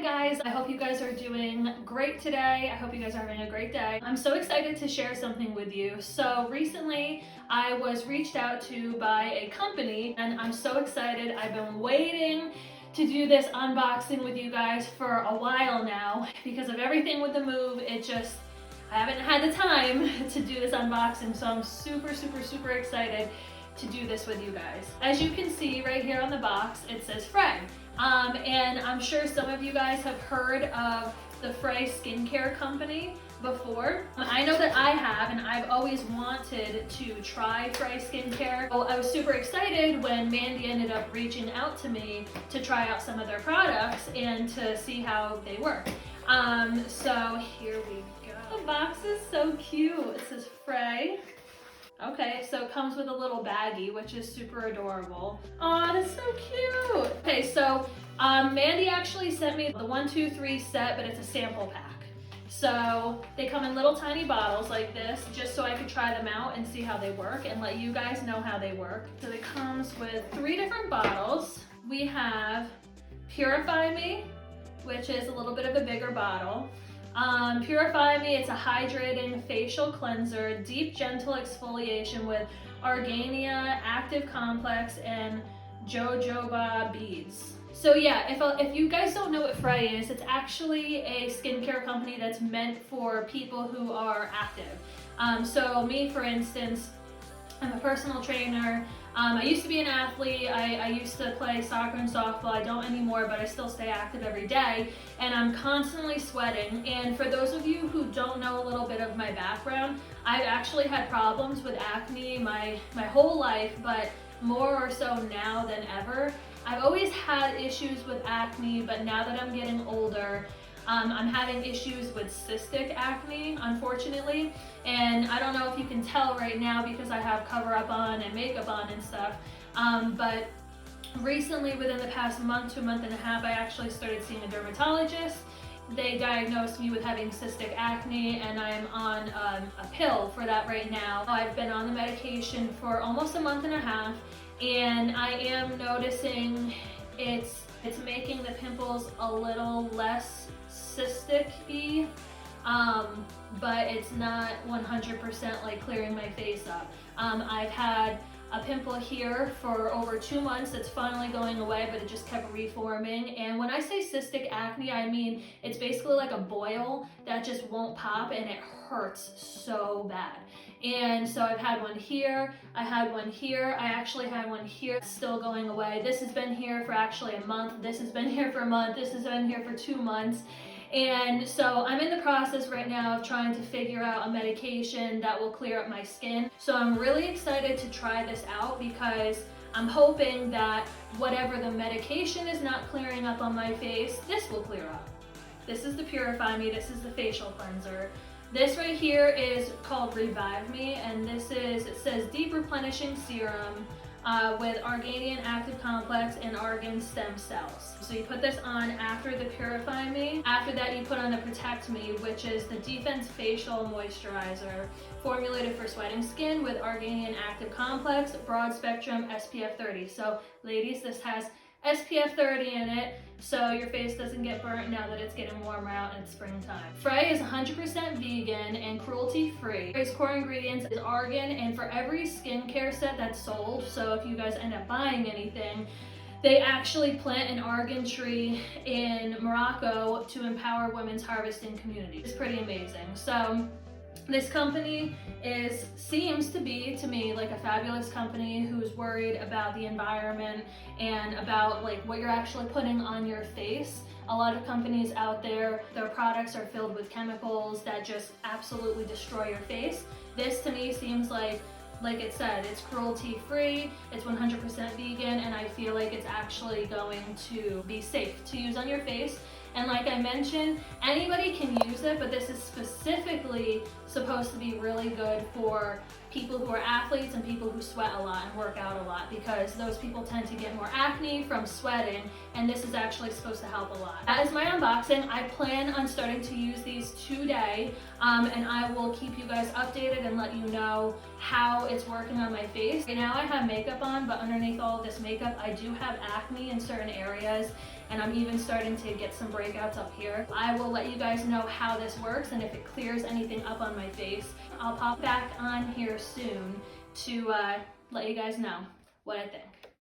Hi guys, I hope you guys are doing great today. I hope you guys are having a great day. I'm so excited to share something with you. So recently I was reached out to by a company and I'm so excited. I've been waiting to do this unboxing with you guys for a while now. Because of everything with the move, I haven't had the time to do this unboxing, so I'm super excited to do this with you guys. As you can see right here on the box, it says Fre. And I'm sure some of you guys have heard of the Fre Skincare company before. I know that I have, and I've always wanted to try Fre Skincare. Well, I was super excited when Mandy ended up reaching out to me to try out some of their products and to see how they work. So here we go. The box is so cute. It says Fre. Okay, so it comes with a little baggie, which is super adorable. Oh, that's so cute. Okay, so Mandy actually sent me the 1, 2, 3 set, but it's a sample pack. So they come in little tiny bottles like this, just so I could try them out and see how they work and let you guys know how they work. So it comes with 3 different bottles. We have Purify Me, which is a little bit of a bigger bottle. Purify Me, it's a hydrating facial cleanser, deep gentle exfoliation with argania, active complex, and jojoba beads. So yeah, if you guys don't know what Fre is, it's actually a skincare company that's meant for people who are active. So me, for instance, I'm a personal trainer. I used to be an athlete. I used to play soccer and softball. I don't anymore, but I still stay active every day. And I'm constantly sweating. And for those of you who don't know a little bit of my background, I've actually had problems with acne my whole life, but more or so now than ever. I've always had issues with acne, but now that I'm getting older, I'm having issues with cystic acne, unfortunately, and I don't know if you can tell right now because I have cover up on and makeup on and stuff, but recently, within the past month to a month and a half, I actually started seeing a dermatologist. They diagnosed me with having cystic acne, and I'm on a pill for that right now. I've been on the medication for almost a month and a half, and I am noticing it's making the pimples a little less cystic-y, but it's not 100% like clearing my face up. I've had a pimple here for over 2 months that's finally going away, but it just kept reforming. And when I say cystic acne, I mean it's basically like a boil that just won't pop, and it hurts so bad. And so I've had one here, I had one here, I actually had one here, it's still going away. This has been here for actually a month, this has been here for a month, this has been here for 2 months. And so I'm in the process right now of trying to figure out a medication that will clear up my skin. So I'm really excited to try this out because I'm hoping that whatever the medication is not clearing up on my face, this will clear up. This is the Purify Me, this is the facial cleanser. This right here is called Revive Me, and it says Deep Replenishing Serum with Arganian Active Complex and Argan Stem Cells. So you put this on after the Purify Me. After that, you put on the Protect Me, which is the Defense Facial Moisturizer, formulated for sweating skin with Arganian Active Complex, Broad Spectrum, SPF 30. So ladies, this has SPF 30 in it, so your face doesn't get burnt now that it's getting warmer out and it's springtime. Fre is 100% vegan and cruelty-free. Fre's core ingredients is argan, and for every skincare set that's sold, so if you guys end up buying anything, they actually plant an argan tree in Morocco to empower women's harvesting communities. It's pretty amazing. So this company seems to be, to me, like a fabulous company who's worried about the environment and about like what you're actually putting on your face. A lot of companies out there, their products are filled with chemicals that just absolutely destroy your face. This to me seems like it said, it's cruelty-free, it's 100% vegan, and I feel like it's actually going to be safe to use on your face. And like I mentioned, anybody can use it, but this is specifically supposed to be really good for people who are athletes and people who sweat a lot and work out a lot, because those people tend to get more acne from sweating, and this is actually supposed to help a lot. That is my unboxing. I plan on starting to use these today, and I will keep you guys updated and let you know how it's working on my face. Right now I have makeup on, but underneath all of this makeup I do have acne in certain areas, and I'm even starting to get some breakouts up here. I will let you guys know how this works and if it clears anything up on my face. I'll pop back on here soon to let you guys know what I think.